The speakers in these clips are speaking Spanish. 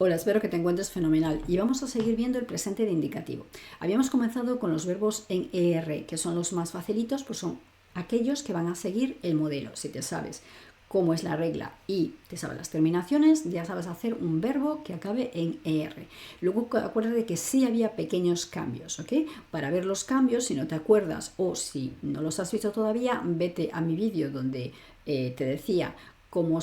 Hola, espero que te encuentres fenomenal y vamos a seguir viendo el presente de indicativo. Habíamos comenzado con los verbos en ER, que son los más facilitos, pues son aquellos que van a seguir el modelo. Si te sabes cómo es la regla y te sabes las terminaciones, ya sabes hacer un verbo que acabe en ER. Luego acuérdate que sí había pequeños cambios, ¿ok? Para ver los cambios, si no te acuerdas o si no los has visto todavía, vete a mi vídeo donde te decía cómo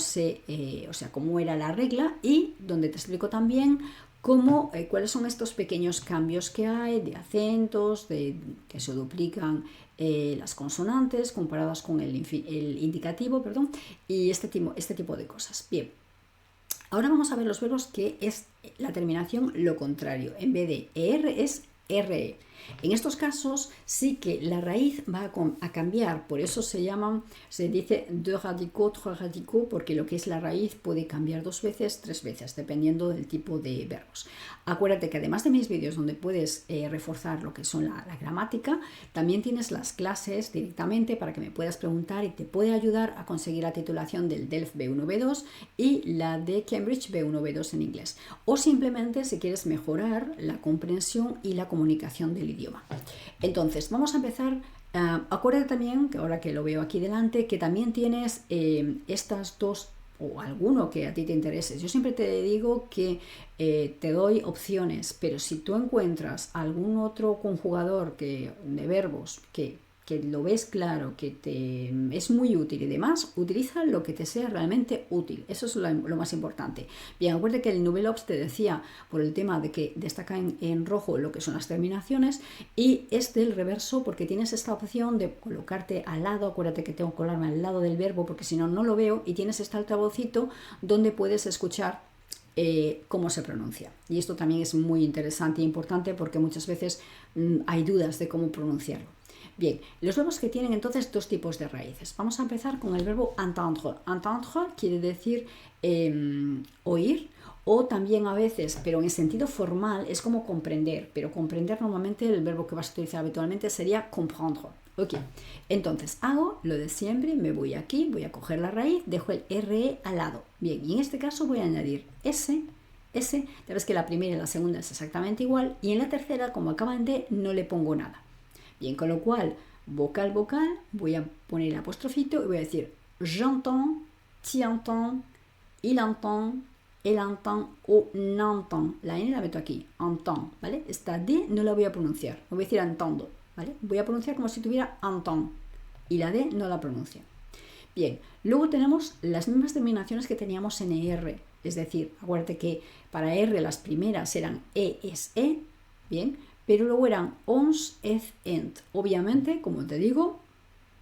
era la regla y donde te explico también cuáles son estos pequeños cambios que hay de acentos, que se duplican las consonantes comparadas con el indicativo, perdón, y este tipo de cosas. Bien, ahora vamos a ver los verbos que es la terminación lo contrario. En vez de ER es RE. En estos casos sí que la raíz va a cambiar, por eso se dice deux radicaux, trois radicaux, porque lo que es la raíz puede cambiar 2 veces, 3 veces, dependiendo del tipo de verbos. Acuérdate que además de mis vídeos donde puedes reforzar lo que son la gramática, también tienes las clases directamente para que me puedas preguntar y te puede ayudar a conseguir la titulación del DELF B1, B2 y la de Cambridge B1, B2 en inglés. O simplemente si quieres mejorar la comprensión y la comunicación del idioma. Entonces, vamos a empezar. Acuérdate también, que ahora que lo veo aquí delante, que también tienes estas dos o alguno que a ti te interese. Yo siempre te digo que te doy opciones, pero si tú encuentras algún otro conjugador de verbos que lo ves claro, que te es muy útil y demás, utiliza lo que te sea realmente útil. Eso es lo más importante. Bien, acuérdate que el Nouvel Obs te decía por el tema de que destaca en rojo lo que son las terminaciones y es del reverso porque tienes esta opción de colocarte al lado. Acuérdate que tengo que colarme al lado del verbo porque si no, no lo veo, y tienes este altavocito donde puedes escuchar cómo se pronuncia. Y esto también es muy interesante e importante porque muchas veces hay dudas de cómo pronunciarlo. Bien, los verbos que tienen entonces 2 tipos de raíces. Vamos a empezar con el verbo entendre. Entendre quiere decir oír, o también a veces, pero en el sentido formal, es como comprender. Pero comprender normalmente el verbo que vas a utilizar habitualmente sería comprendre. Ok, entonces hago lo de siempre, me voy aquí, voy a coger la raíz, dejo el RE al lado. Bien, y en este caso voy a añadir S. Ya ves que la primera y la segunda es exactamente igual, y en la tercera, como acaban de, no le pongo nada. Bien, con lo cual, vocal, voy a poner el apostrofito y voy a decir j'entends, tu entends, il entend, elle entend o n'entend. La N la meto aquí, entend, ¿vale? Esta D no la voy a pronunciar, no voy a decir entendo, ¿vale? Voy a pronunciar como si tuviera entend y la D no la pronuncio. Bien, luego tenemos las mismas terminaciones que teníamos en ER, es decir, acuérdate que para R las primeras eran E es E, bien, pero luego eran ons, ez, ent. Obviamente, como te digo,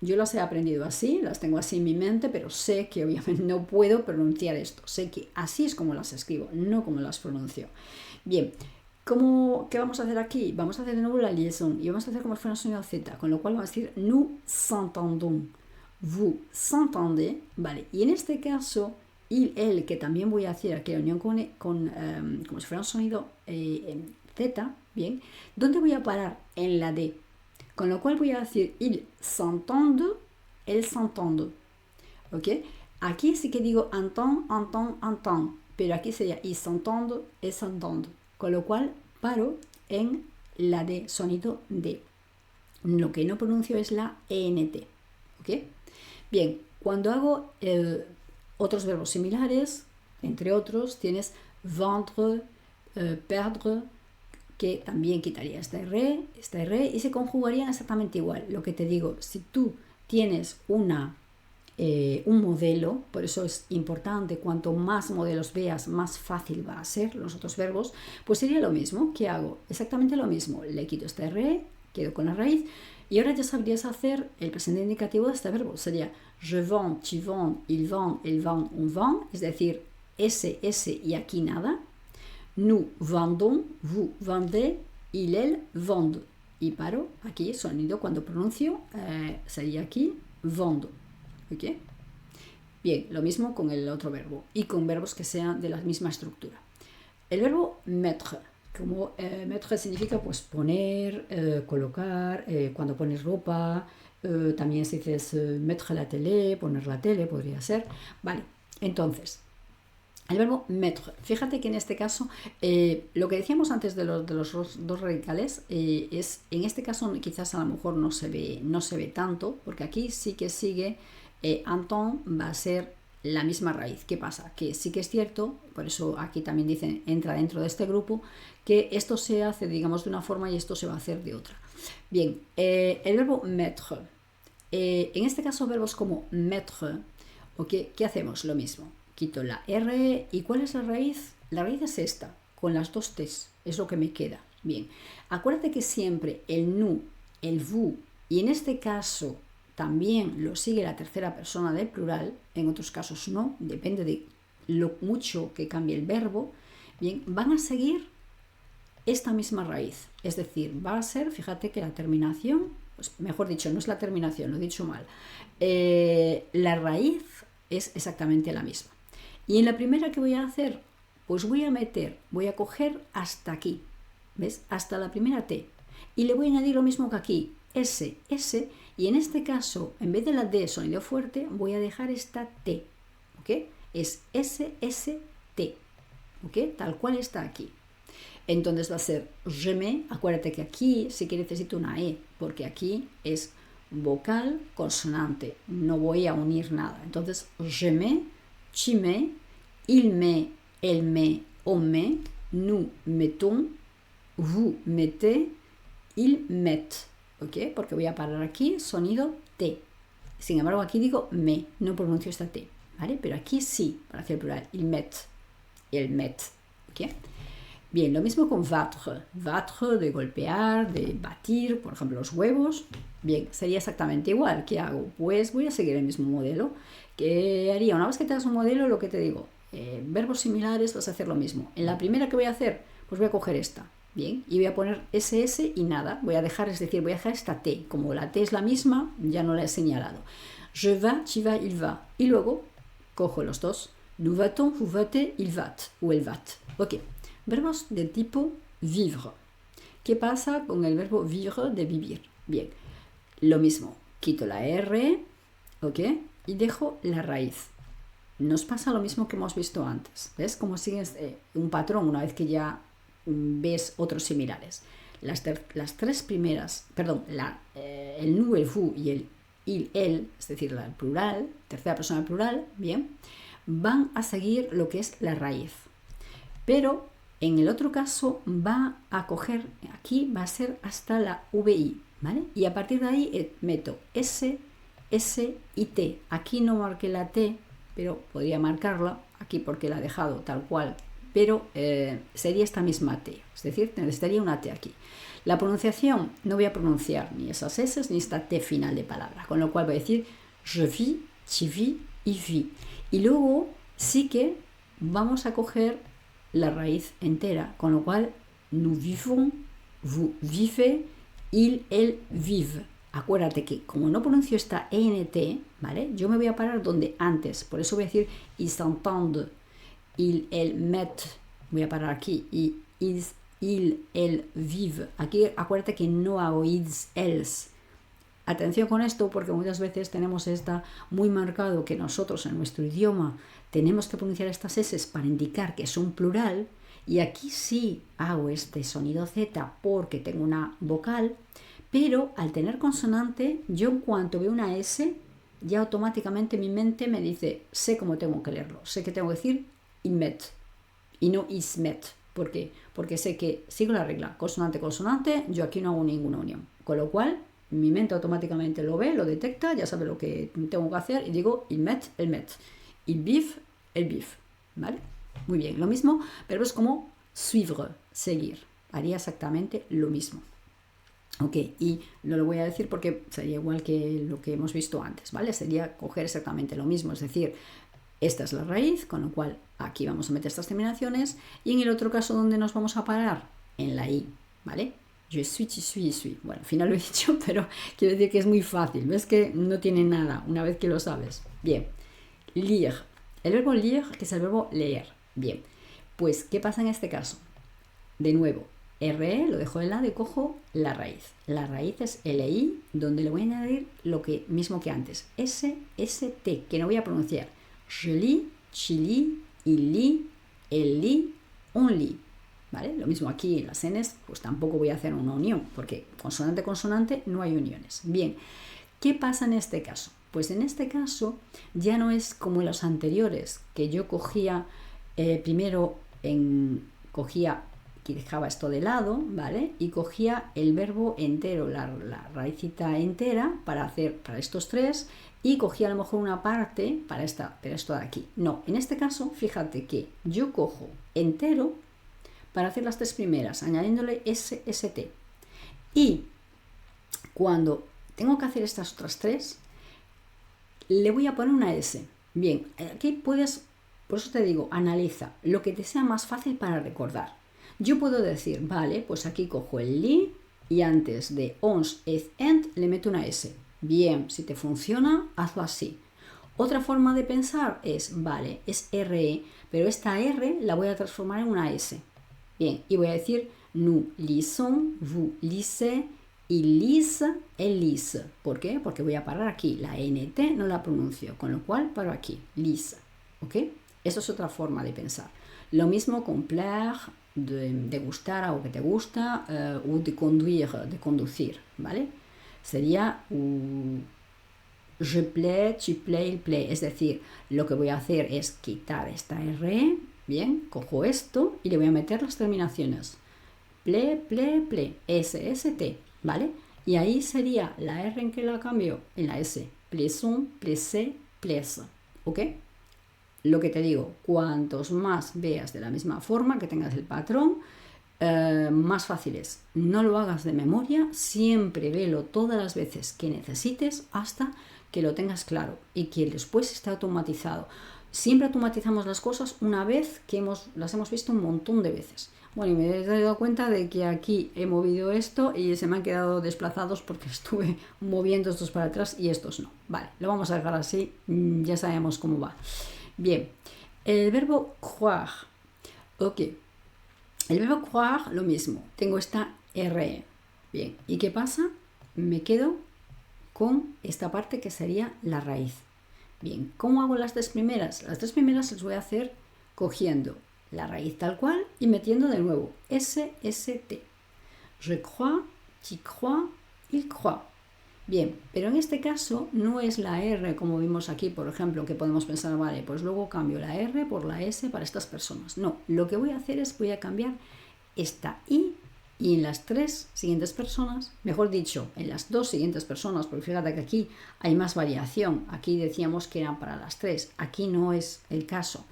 yo las he aprendido así, las tengo así en mi mente, pero sé que obviamente no puedo pronunciar esto. Sé que así es como las escribo, no como las pronuncio. Bien, ¿qué vamos a hacer aquí? Vamos a hacer de nuevo la liaison y vamos a hacer como si fuera un sonido Z, con lo cual vamos a decir nous s'entendons, vous s'entendez, ¿vale? Y en este caso, il, elle, que también voy a hacer aquí la unión como si fuera un sonido Z, bien, ¿dónde voy a parar? En la D. Con lo cual voy a decir ils s'entendent, elles s'entendent. ¿Ok? Aquí sí que digo entend, pero aquí sería ils s'entendent, elles s'entendent. Con lo cual paro en la D, sonido D. Lo que no pronuncio es la ENT. ¿Ok? Bien, cuando hago otros verbos similares, entre otros, tienes vendre, perdre, que también quitaría esta R y se conjugarían exactamente igual. Lo que te digo, si tú tienes un modelo, por eso es importante, cuanto más modelos veas, más fácil va a ser los otros verbos, pues sería lo mismo. ¿Qué hago? Exactamente lo mismo. Le quito esta R, quedo con la raíz, y ahora ya sabrías hacer el presente indicativo de este verbo. Sería je vends, tu vends, il vend, elle vend, on vend, es decir, S y aquí nada. Nous vendons, vous vendez, il, elle vendent. Y paro aquí, sonido cuando pronuncio, sería aquí vendo. ¿Ok? Bien, lo mismo con el otro verbo y con verbos que sean de la misma estructura. El verbo mettre, como mettre significa pues poner, colocar, cuando pones ropa, también se dice mettre la télé, poner la tele, podría ser. Vale, entonces, El verbo mettre. Fíjate que en este caso, lo que decíamos antes de los dos radicales, es en este caso quizás a lo mejor no se ve tanto, porque aquí sí que sigue, Anton va a ser la misma raíz. ¿Qué pasa? Que sí que es cierto, por eso aquí también dicen, entra dentro de este grupo, que esto se hace, digamos, de una forma y esto se va a hacer de otra. Bien, el verbo mettre. En este caso, verbos como mettre, ¿okay? ¿Qué hacemos? Lo mismo. Quito la R. ¿Y cuál es la raíz? La raíz es esta, con las dos T's. Es lo que me queda. Bien. Acuérdate que siempre el nous, el vous, y en este caso también lo sigue la tercera persona del plural, en otros casos no, depende de lo mucho que cambie el verbo, bien, van a seguir esta misma raíz. Es decir, va a ser, fíjate que la terminación, pues mejor dicho, no es la terminación, lo he dicho mal, la raíz es exactamente la misma. Y en la primera que voy a hacer, pues voy a coger hasta aquí, ¿ves? Hasta la primera T. Y le voy a añadir lo mismo que aquí, S, S, y en este caso, en vez de la D sonido fuerte, voy a dejar esta T, ¿ok? Es S, S, T, ¿ok? Tal cual está aquí. Entonces va a ser je mets, acuérdate que aquí sí que necesito una E, porque aquí es vocal consonante, no voy a unir nada. Entonces je mets, tu mets, il met, elle met, on met, nous mettons, vous mettez, ils mettent, ¿ok? Porque voy a parar aquí, sonido T. Sin embargo, aquí digo me, no pronuncio esta T, ¿vale? Pero aquí sí, para hacer plural, ils mettent, elles mettent, ¿ok? Bien, lo mismo con battre. Battre, de golpear, de batir, por ejemplo, los huevos. Bien, sería exactamente igual. ¿Qué hago? Pues voy a seguir el mismo modelo. ¿Qué haría? Una vez que tengas un modelo, lo que te digo, verbos similares, vas a hacer lo mismo. En la primera que voy a hacer, pues voy a coger esta. Bien, y voy a poner SS y nada. Voy a dejar, es decir, voy a dejar esta T. Como la T es la misma, ya no la he señalado. Je vais, tu vas, il va. Y luego cojo los dos. Nous va-t-on, vous va-t-elle, il va-t ou elle va-t. Ok. Verbos del tipo vivre. ¿Qué pasa con el verbo vivre de vivir? Bien, lo mismo. Quito la R, ¿ok? Y dejo la raíz. Nos pasa lo mismo que hemos visto antes. ¿Ves cómo sigues un patrón una vez que ya ves otros similares? Las tres primeras, perdón, el nous, el vous y el il, el, es decir, el plural, tercera persona del plural, bien, van a seguir lo que es la raíz. Pero en el otro caso va a coger, aquí va a ser hasta la VI, ¿vale? Y a partir de ahí meto S, S y T. Aquí no marqué la T, pero podría marcarla aquí porque la he dejado tal cual, pero sería esta misma T, es decir, necesitaría una T aquí. La pronunciación, no voy a pronunciar ni esas S ni esta T final de palabra, con lo cual voy a decir je vis, tu vis, il vit. Y luego sí que vamos a coger la raíz entera, con lo cual nous vivons, vous vivez, il, elle vive. Acuérdate que como no pronuncio esta ENT, ¿vale? Yo me voy a parar donde antes, por eso voy a decir ils s'entendent, il, elle mettent, voy a parar aquí, y ils, il, elle vive. Aquí acuérdate que no hago ils, elles. Atención con esto porque muchas veces tenemos esta muy marcado que nosotros en nuestro idioma tenemos que pronunciar estas S para indicar que es un plural y aquí sí hago este sonido Z porque tengo una vocal, pero al tener consonante yo en cuanto veo una S ya automáticamente mi mente me dice sé cómo tengo que leerlo, sé que tengo que decir ils mettent y no ils mettent. ¿Por qué? Porque sé que sigo la regla consonante-consonante, yo aquí no hago ninguna unión, con lo cual mi mente automáticamente lo ve, lo detecta, ya sabe lo que tengo que hacer y digo il met, elle met, il bif, elle bif, ¿vale? Muy bien, lo mismo, pero es como suivre, seguir, haría exactamente lo mismo. Ok, y no lo voy a decir porque sería igual que lo que hemos visto antes, ¿vale? Sería coger exactamente lo mismo, es decir, esta es la raíz, con lo cual aquí vamos a meter estas terminaciones y en el otro caso, ¿dónde nos vamos a parar? En la I, ¿vale? Je suis, tu suis, suis. Bueno, al final lo he dicho, pero quiero decir que es muy fácil. ¿Ves que no tiene nada una vez que lo sabes? Bien. Lire. El verbo lire, que es el verbo leer. Bien. Pues, ¿qué pasa en este caso? De nuevo, RE, lo dejo de lado y cojo la raíz. La raíz es LI, donde le voy a añadir lo mismo que antes. S, S, T, que no voy a pronunciar. Je lis, tu lis, il lit, elle lit, on lit. ¿Vale? Lo mismo aquí en las Ns, pues tampoco voy a hacer una unión, porque consonante-consonante no hay uniones. Bien, ¿qué pasa en este caso? Pues en este caso ya no es como en los anteriores, que yo cogía cogía y dejaba esto de lado, ¿vale? Y cogía el verbo entero, la raícita entera para estos tres, y cogía a lo mejor una parte para esto de aquí. No, en este caso, fíjate que yo cojo entero para hacer las tres primeras, añadiéndole ST. Y cuando tengo que hacer estas otras tres, le voy a poner una S. Bien, aquí por eso te digo, analiza lo que te sea más fácil para recordar. Yo puedo decir, vale, pues aquí cojo el li y antes de ons, et, end le meto una S. Bien, si te funciona, hazlo así. Otra forma de pensar es, vale, es RE, pero esta R la voy a transformar en una S. Bien, y voy a decir, nous lisons, vous lisez, il lise, elle lise. ¿Por qué? Porque voy a parar aquí. La NT no la pronuncio, con lo cual paro aquí, lise. ¿Ok? Eso es otra forma de pensar. Lo mismo con plaire, de gustar algo que te gusta, o de conduire, de conducir, ¿vale? Sería je plais, tu plais, il plaît. Es decir, lo que voy a hacer es quitar esta R, bien, cojo esto y le voy a meter las terminaciones. Plaît, plaît, plaît, SST, ¿vale? Y ahí sería la R en que la cambio, en la S. Plaisons, plaisez, plaise, ¿ok? Lo que te digo, cuantos más veas de la misma forma, que tengas el patrón, más fácil es. No lo hagas de memoria, siempre velo todas las veces que necesites hasta que lo tengas claro y que después esté automatizado. Siempre automatizamos las cosas una vez que las hemos visto un montón de veces. Bueno, y me he dado cuenta de que aquí he movido esto y se me han quedado desplazados porque estuve moviendo estos para atrás y estos no. Vale, lo vamos a dejar así, ya sabemos cómo va. Bien, el verbo croire. Ok, el verbo croire, lo mismo. Tengo esta RE. Bien, ¿y qué pasa? Me quedo con esta parte que sería la raíz. Bien, ¿cómo hago las tres primeras? Las tres primeras las voy a hacer cogiendo la raíz tal cual y metiendo de nuevo SST. Je crois, tu crois, il croit. Bien, pero en este caso no es la R como vimos aquí, por ejemplo, que podemos pensar, vale, pues luego cambio la R por la S para estas personas. No, lo que voy a hacer es voy a cambiar esta I y en las tres siguientes personas, mejor dicho, en las dos siguientes personas, porque fíjate que aquí hay más variación. Aquí decíamos que eran para las tres, aquí no es el caso.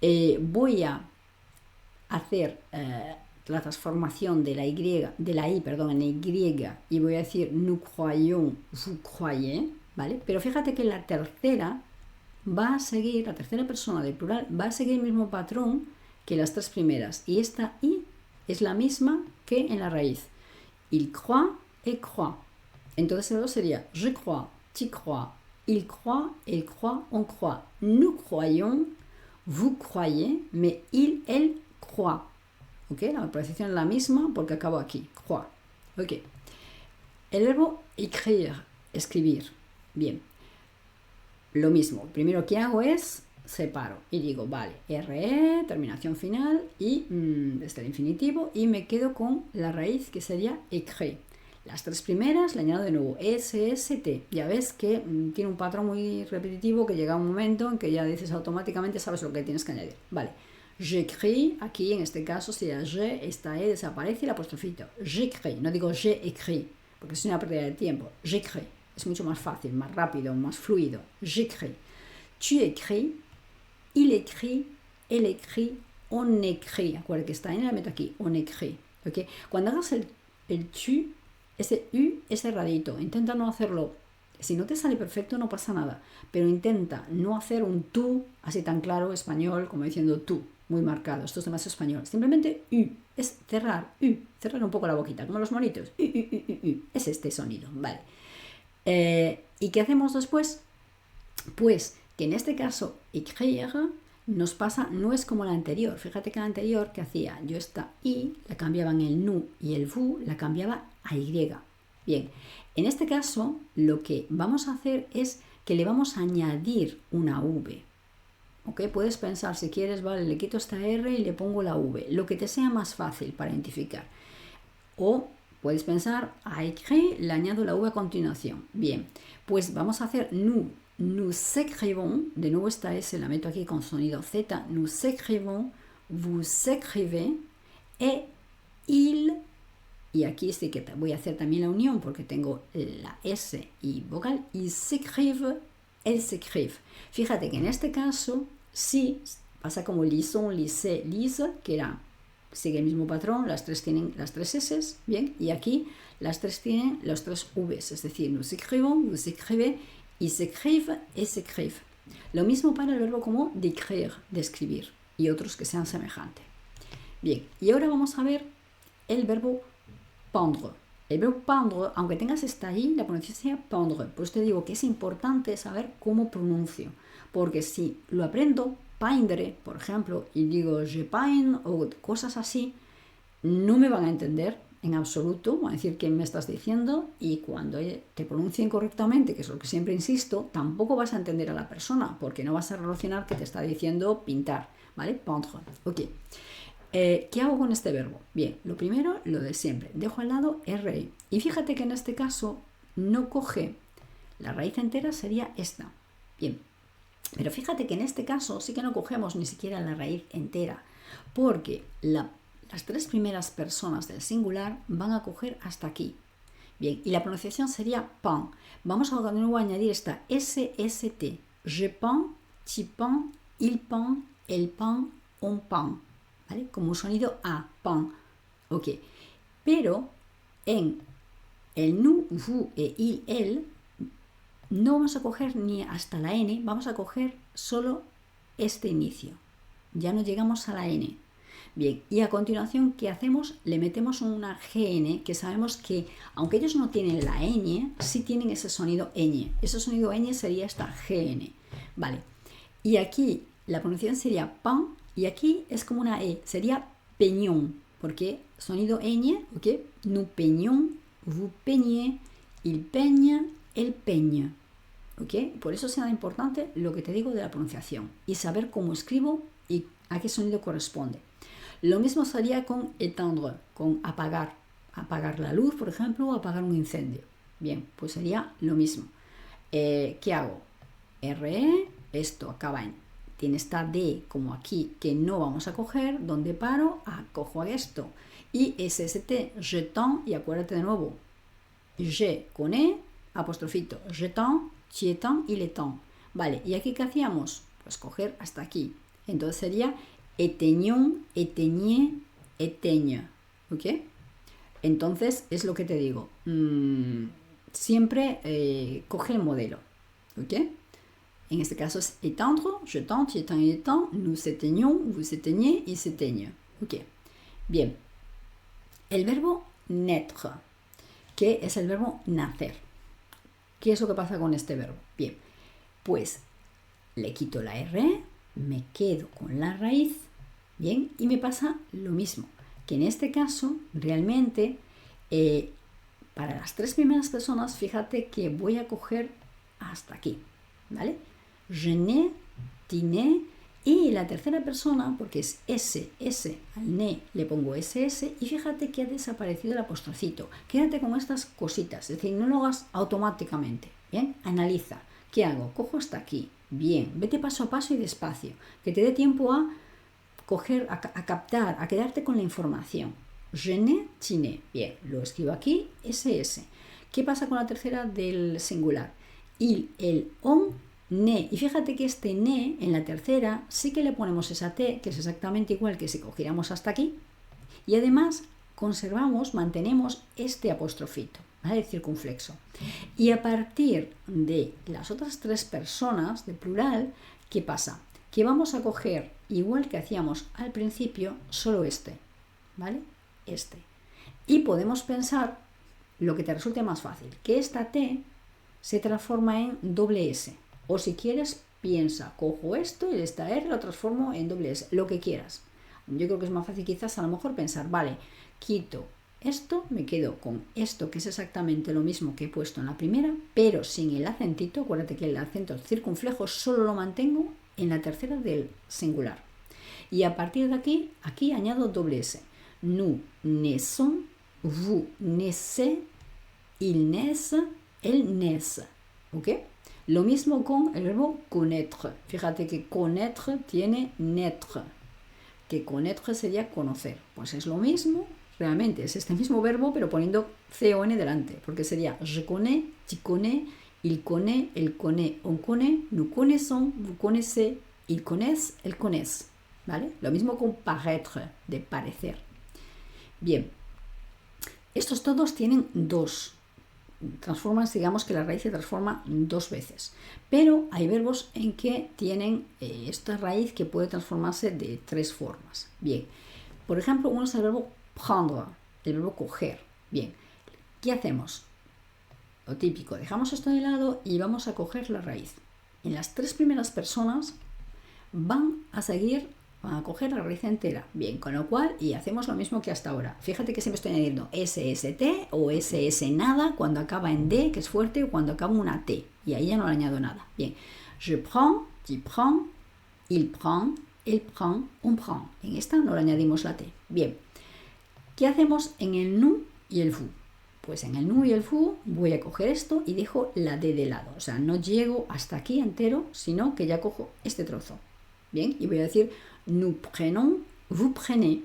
Voy a hacer la transformación de la I en Y y voy a decir nous croyons, vous croyez, ¿vale? Pero fíjate que la tercera va a seguir, la tercera persona del plural va a seguir el mismo patrón que las tres primeras y esta I es la misma que en la raíz. Il croit et croit. Entonces el 2 sería je crois, tu crois, il croit, elle croit, on croit. Nous croyons, vous croyez, mais il, elle croit. ¿Ok? La preposición es la misma porque acabo aquí. Croix. ¿Ok? El verbo écrire, escribir. Bien. Lo mismo. Primero que hago es separo y digo, vale, RE, terminación final y desde el infinitivo y me quedo con la raíz que sería écrit. Las tres primeras le añado de nuevo SST. Ya ves que tiene un patrón muy repetitivo que llega un momento en que ya dices automáticamente, sabes lo que tienes que añadir. Vale. J'écris, aquí en este caso sería je, esta E desaparece y el apostrofito. J'écris, no digo j'ai écrit, porque es una pérdida de tiempo. J'écris, es mucho más fácil, más rápido, más fluido. J'écris. Tu écris, il écrit, elle écrit, on écrit. Acuérdate que está en la meta aquí, on écrit. ¿Okay? Cuando hagas el tu, ese U es cerradito. Intenta no hacerlo. Si no te sale perfecto no pasa nada, pero intenta no hacer un tú así tan claro español como diciendo tú, muy marcado. Esto es demasiado español. Simplemente U, es cerrar, U, cerrar un poco la boquita, como los monitos. U. Es este sonido, vale. ¿Y qué hacemos después? Pues que en este caso, écrire nos pasa, no es como la anterior. Fíjate que la anterior, que hacía? Yo esta I la cambiaba en el nu y el vous la cambiaba a Y. Bien, en este caso lo que vamos a hacer es que le vamos a añadir una V. ¿ok? Puedes pensar, si quieres, vale, le quito esta R y le pongo la V, lo que te sea más fácil para identificar. O puedes pensar, a écrit, le añado la V a continuación. Bien, pues vamos a hacer nous écrivons, de nuevo esta S la meto aquí con sonido Z, nous écrivons, vous écrivez, et il, y aquí sí que voy a hacer también la unión porque tengo la S y vocal, ils s'écrivent, elles s'écrivent. Fíjate que en este caso sí pasa como lisons, lisez, lise, que era, sigue el mismo patrón, las tres tienen las tres S, bien, y aquí las tres tienen los tres Vs, es decir, nous écrivons, vous écrivez, ils s'écrivent, elles s'écrivent. Lo mismo para el verbo como d'écrire, de escribir, y otros que sean semejantes. Bien, y ahora vamos a ver el verbo pendre. El verbo pendre, aunque tengas esta I, la pronunciación sería pendre. Pues te digo que es importante saber cómo pronuncio, porque si lo aprendo, peindre, por ejemplo, y digo je peins o cosas así, no me van a entender en absoluto, van a decir qué me estás diciendo, y cuando te pronuncien correctamente, que es lo que siempre insisto, tampoco vas a entender a la persona, porque no vas a relacionar que te está diciendo pintar, ¿vale? Peindre, ok. ¿Qué hago con este verbo? Bien, lo primero, lo de siempre. Dejo al lado RE. Y fíjate que en este caso no coge la raíz entera, sería esta. Bien, pero fíjate que en este caso sí que no cogemos ni siquiera la raíz entera, porque las tres primeras personas del singular van a coger hasta aquí. Bien, y la pronunciación sería pain. Vamos a de nuevo añadir esta SST. Je peins, tu peins, il peint, elle peint, on peint. ¿Vale? Como un sonido A, pain. Ok. Pero en el nous, vous et il, elle, no vamos a coger ni hasta la N, vamos a coger solo este inicio. Ya no llegamos a la N. Bien, y a continuación, ¿qué hacemos? Le metemos una GN, que sabemos que, aunque ellos no tienen la ñ, sí tienen ese sonido ñ. Ese sonido ñ sería esta GN. Vale. Y aquí la pronunciación sería pan, y aquí es como una E, sería peñón, porque sonido ñ, ¿ok? Nous peignons, vous peignez, il peigne, elle peigne, ¿ok? Por eso será importante lo que te digo de la pronunciación y saber cómo escribo y a qué sonido corresponde. Lo mismo sería con éteindre, con apagar. Apagar la luz, por ejemplo, o apagar un incendio. Bien, pues sería lo mismo. ¿Qué hago? RE, esto acaba en... Tiene esta D como aquí que no vamos a coger. ¿Dónde paro? Cojo esto. Y SST, je tends, y acuérdate de nuevo. Je con E, apostrofito. Je tends, tu étends, il étend. Vale, ¿y aquí qué hacíamos? Pues coger hasta aquí. Entonces sería éteignons, éteignez, éteigne. ¿Ok? Entonces es lo que te digo. Siempre coge el modelo. ¿Ok? En este caso es éteindre, je tends, tu éteins, il étend, nous éteignons, vous éteignez, il s'éteigne. Ok. Bien. El verbo naître, que es el verbo nacer. ¿Qué es lo que pasa con este verbo? Bien, pues le quito la R, me quedo con la raíz, bien, y me pasa lo mismo, que en este caso realmente para las tres primeras personas, fíjate que voy a coger hasta aquí, ¿vale? Je n'ai, tu n'es, y la tercera persona, porque es S, al ne le pongo SS, y fíjate que ha desaparecido el apostrofito. Quédate con estas cositas, es decir, no lo hagas automáticamente, ¿bien? Analiza. ¿Qué hago? Cojo hasta aquí, bien, vete paso a paso y despacio, que te dé tiempo a coger, a captar, a quedarte con la información. Je n'ai, tu n'es, bien, lo escribo aquí, SS. ¿Qué pasa con la tercera del singular? Il, el, on, ne. Y fíjate que este ne, en la tercera, sí que le ponemos esa T, que es exactamente igual que si cogiéramos hasta aquí. Y además conservamos, mantenemos este apostrofito, ¿vale? El circunflexo. Y a partir de las otras tres personas, de plural, ¿qué pasa? Que vamos a coger, igual que hacíamos al principio, solo este, ¿vale? Este. Y podemos pensar lo que te resulte más fácil, que esta T se transforma en doble S. O si quieres, piensa, cojo esto y esta R lo transformo en doble S, lo que quieras. Yo creo que es más fácil quizás a lo mejor pensar, vale, quito esto, me quedo con esto, que es exactamente lo mismo que he puesto en la primera, pero sin el acentito. Acuérdate que el acento circunflejo solo lo mantengo en la tercera del singular. Y a partir de aquí añado doble S. Nous naissons, vous naissez, ils naissent, elles naissent. ¿Ok? Lo mismo con el verbo connaître. Fíjate que connaître tiene naître, que connaître sería conocer. Pues es lo mismo, realmente es este mismo verbo, pero poniendo C-O-N delante, porque sería je connais, tu connais, il connaît, elle connaît, on connaît, nous connaissons, vous connaissez, ils connaissent, elles connaissent. ¿Vale? Lo mismo con paraître, de parecer. Bien, estos todos tienen dos transformas, digamos que la raíz se transforma dos veces, pero hay verbos en que tienen esta raíz que puede transformarse de tres formas. Bien, por ejemplo, uno es el verbo prendre, el verbo coger. Bien, ¿qué hacemos? Lo típico, dejamos esto de lado y vamos a coger la raíz. En las tres primeras personas van a coger la raíz entera. Bien, con lo cual, y hacemos lo mismo que hasta ahora. Fíjate que siempre estoy añadiendo SST o SS nada cuando acaba en D, que es fuerte, o cuando acaba en una T. Y ahí ya no le añado nada. Bien, je prends, tu prends, il prend, elle prend, on prend. En esta no le añadimos la T. Bien, ¿qué hacemos en el nous y el vous? Pues en el nous y el vous voy a coger esto y dejo la D de lado. O sea, no llego hasta aquí entero, sino que ya cojo este trozo. Bien, y voy a decir nous prenons, vous prenez.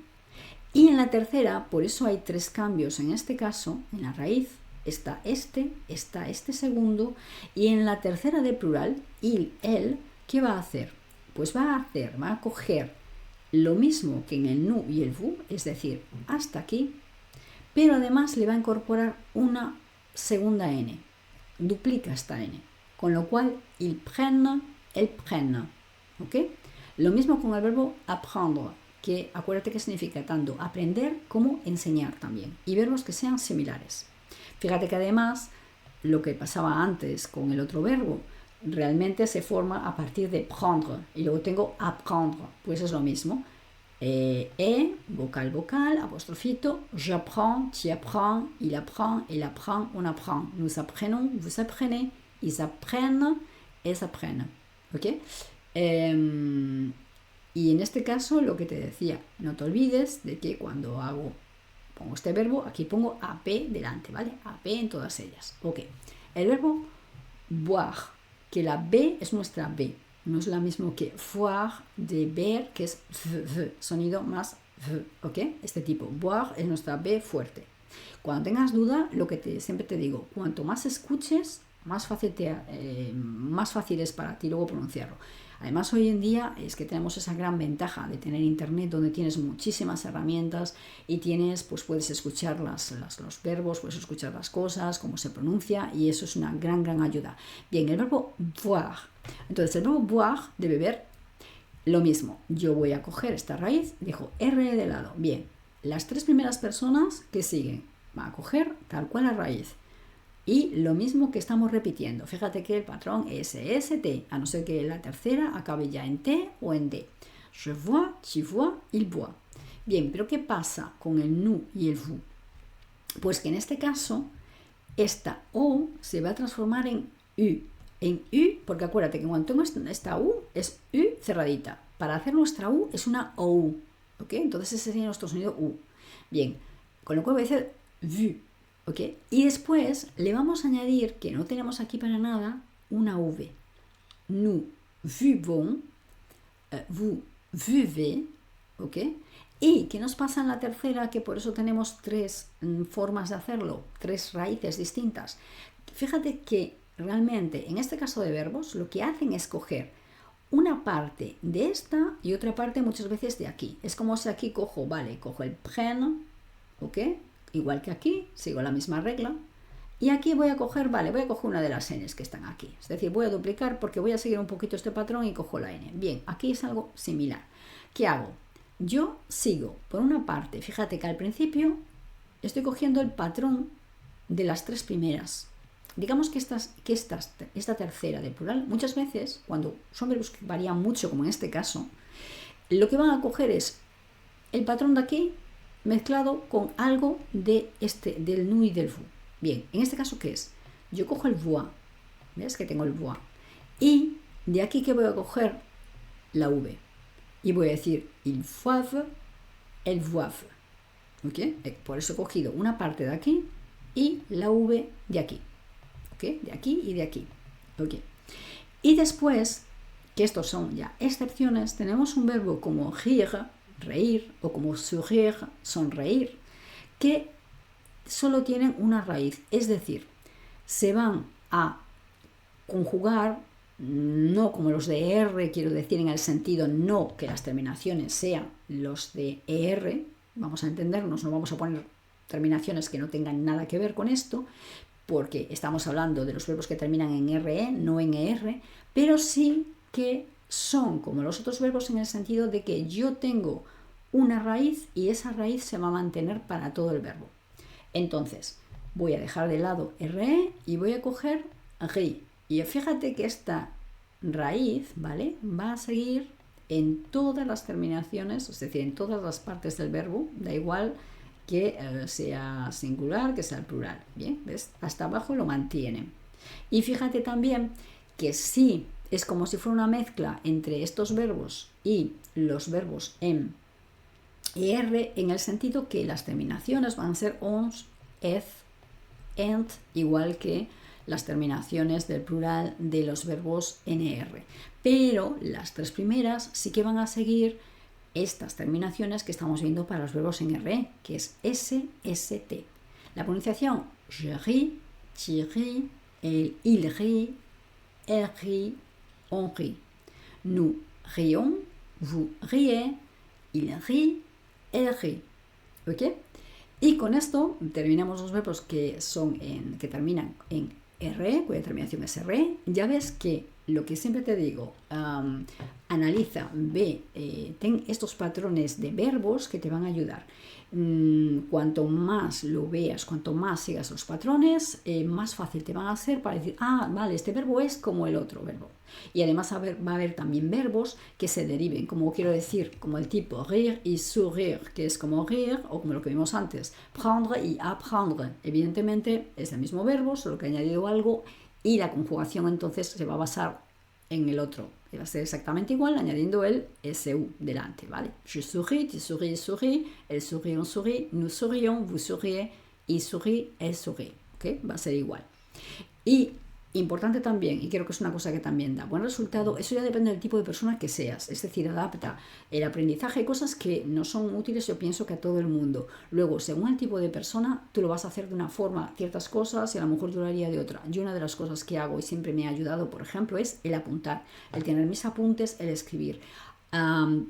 Y en la tercera, por eso hay tres cambios en este caso, en la raíz está este segundo, y en la tercera de plural, il, elle, ¿qué va a hacer? Pues va a coger lo mismo que en el nous y el vous, es decir, hasta aquí, pero además le va a incorporar una segunda N, duplica esta N, con lo cual ils prennent, elles prennent, ¿ok? Lo mismo con el verbo apprendre, que acuérdate que significa tanto aprender como enseñar también, y verbos que sean similares. Fíjate que además, lo que pasaba antes con el otro verbo, realmente se forma a partir de prendre, y luego tengo apprendre, pues es lo mismo. Vocal, apostrofito, j'apprends, tu apprends, il apprend, elle apprend, on apprend. Nous apprenons, vous apprenez, ils apprennent, elles apprennent. ¿Ok? Y en este caso, lo que te decía, no te olvides de que cuando pongo este verbo, aquí pongo AP delante, ¿vale? AP en todas ellas. Ok. El verbo boire, que la B es nuestra B. No es la misma que voir, de ver, que es v, sonido más v, ¿ok? Este tipo, boire es nuestra B fuerte. Cuando tengas duda, siempre te digo, cuanto más escuches, más fácil es para ti luego pronunciarlo. Además, hoy en día es que tenemos esa gran ventaja de tener internet donde tienes muchísimas herramientas y puedes escuchar los verbos, puedes escuchar las cosas, cómo se pronuncia, y eso es una gran ayuda. Bien, el verbo boire. Entonces, el verbo boire, de beber, lo mismo. Yo voy a coger esta raíz, dejo R de lado. Bien, las tres primeras personas que siguen van a coger tal cual la raíz. Y lo mismo que estamos repitiendo. Fíjate que el patrón es SST, a no ser que la tercera acabe ya en T o en D. Je vois, tu vois, il boit. Bien, pero ¿qué pasa con el nous y el vous? Pues que en este caso, esta O se va a transformar en U. En U, porque acuérdate que cuando tengo esta U, es U cerradita. Para hacer nuestra U es una OU. ¿Ok? Entonces ese sería nuestro sonido U. Bien, con lo cual voy a decir vu. ¿Okay? Y después le vamos a añadir, que no tenemos aquí para nada, una V. Nous vivons, vous vivez, ¿ok? ¿Y qué nos pasa en la tercera? Que por eso tenemos tres formas de hacerlo, tres raíces distintas. Fíjate que realmente en este caso de verbos lo que hacen es coger una parte de esta y otra parte muchas veces de aquí. Es como si aquí cojo el prenne, ¿ok? Igual que aquí, sigo la misma regla. Y aquí voy a coger una de las N's que están aquí. Es decir, voy a duplicar porque voy a seguir un poquito este patrón y cojo la N. Bien, aquí es algo similar. ¿Qué hago? Yo sigo por una parte. Fíjate que al principio estoy cogiendo el patrón de las tres primeras. Digamos que esta tercera de plural, muchas veces, cuando son verbos que varían mucho, como en este caso, lo que van a coger es el patrón de aquí, mezclado con algo del nous y del vous. Bien, en este caso, ¿qué es? Yo cojo el voi, ¿ves que tengo el voi? Y de aquí que voy a coger la V. Y voy a decir ils voivent, elles voivent. ¿Okay? Por eso he cogido una parte de aquí y la V de aquí. ¿Okay? De aquí y de aquí. ¿Okay? Y después, que estos son ya excepciones, tenemos un verbo como rire, reír, o como sourire, sonreír, que solo tienen una raíz. Es decir, se van a conjugar, no como los de ER, quiero decir, en el sentido no que las terminaciones sean los de ER, vamos a entendernos, no vamos a poner terminaciones que no tengan nada que ver con esto, porque estamos hablando de los verbos que terminan en RE, no en ER, pero sí que son como los otros verbos en el sentido de que yo tengo una raíz y esa raíz se va a mantener para todo el verbo. Entonces, voy a dejar de lado RE y voy a coger RI. Y fíjate que esta raíz, ¿vale?, va a seguir en todas las terminaciones, es decir, en todas las partes del verbo, da igual que sea singular, que sea el plural. Bien, ¿ves? Hasta abajo lo mantienen. Y fíjate también que sí, es como si fuera una mezcla entre estos verbos y los verbos en ER, en el sentido que las terminaciones van a ser ons, eth, ent, igual que las terminaciones del plural de los verbos NR. Pero las tres primeras sí que van a seguir estas terminaciones que estamos viendo para los verbos en RE, que es S, ST. La pronunciación je ris, tu ris, il rit, elle rit, on rit. Nous rions, vous riez, il rit, elle rit. ¿Ok? Y con esto terminamos los verbos que terminan en R, cuya terminación es R. Ya ves que lo que siempre te digo, analiza, ve, ten estos patrones de verbos que te van a ayudar. Cuanto más lo veas, cuanto más sigas los patrones, más fácil te van a ser para decir, vale, este verbo es como el otro verbo. Y además va a haber también verbos que se deriven, como quiero decir, como el tipo rire y sourire, que es como rire, o como lo que vimos antes, prendre y apprendre. Evidentemente es el mismo verbo, solo que he añadido algo, y la conjugación entonces se va a basar en el otro. Va a ser exactamente igual, añadiendo el SU delante, ¿vale? Je souris, tu souris, il sourit, elle sourit, on sourit, nous sourions, vous souriez, il sourit, elle sourit. ¿Okay? Va a ser igual. Y importante también, y creo que es una cosa que también da buen resultado, eso ya depende del tipo de persona que seas, es decir, adapta el aprendizaje a cosas que no son útiles, yo pienso que a todo el mundo. Luego, según el tipo de persona, tú lo vas a hacer de una forma, ciertas cosas, y a lo mejor yo lo haría de otra. Yo una de las cosas que hago y siempre me ha ayudado, por ejemplo, es el apuntar, el tener mis apuntes, el escribir.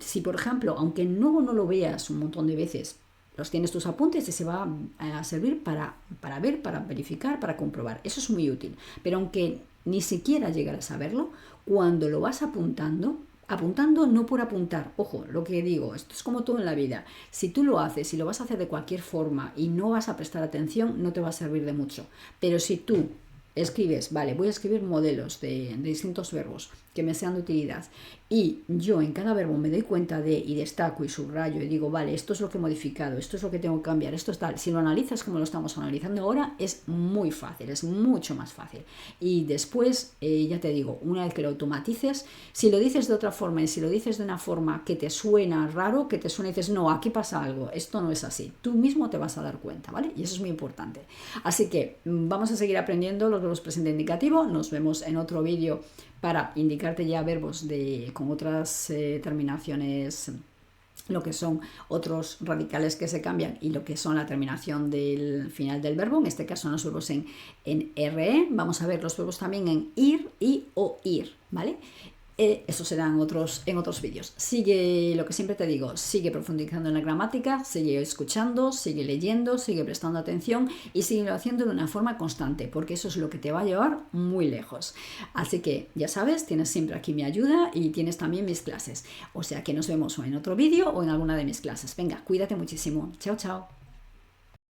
Si, por ejemplo, aunque no lo veas un montón de veces, los tienes tus apuntes y se va a servir para ver, para verificar, para comprobar. Eso es muy útil. Pero aunque ni siquiera llegaras a verlo, cuando lo vas apuntando no por apuntar, ojo, lo que digo, esto es como todo en la vida. Si tú lo haces y lo vas a hacer de cualquier forma y no vas a prestar atención, no te va a servir de mucho. Pero si tú escribes, vale, voy a escribir modelos de distintos verbos que me sean de utilidad y yo en cada verbo me doy cuenta de y destaco y subrayo y digo, vale, esto es lo que he modificado, esto es lo que tengo que cambiar, esto es tal. Si lo analizas como lo estamos analizando ahora, es muy fácil, es mucho más fácil. Y después, ya te digo, una vez que lo automatices, si lo dices de otra forma y si lo dices de una forma que te suena raro, que te suena y dices, no, aquí pasa algo, esto no es así, tú mismo te vas a dar cuenta, ¿vale? Y eso es muy importante. Así que vamos a seguir aprendiendo los verbos presente indicativo, nos vemos en otro vídeo para indicarte ya verbos con otras terminaciones, lo que son otros radicales que se cambian y lo que son la terminación del final del verbo, en este caso los verbos en RE. Vamos a ver los verbos también en ir y oír, ¿vale? Eso serán en otros vídeos. Sigue, lo que siempre te digo, sigue profundizando en la gramática, sigue escuchando, sigue leyendo, sigue prestando atención y sigue haciendo de una forma constante, porque eso es lo que te va a llevar muy lejos. Así que ya sabes, tienes siempre aquí mi ayuda y tienes también mis clases. O sea que nos vemos o en otro vídeo o en alguna de mis clases. Venga, cuídate muchísimo. Chao, chao.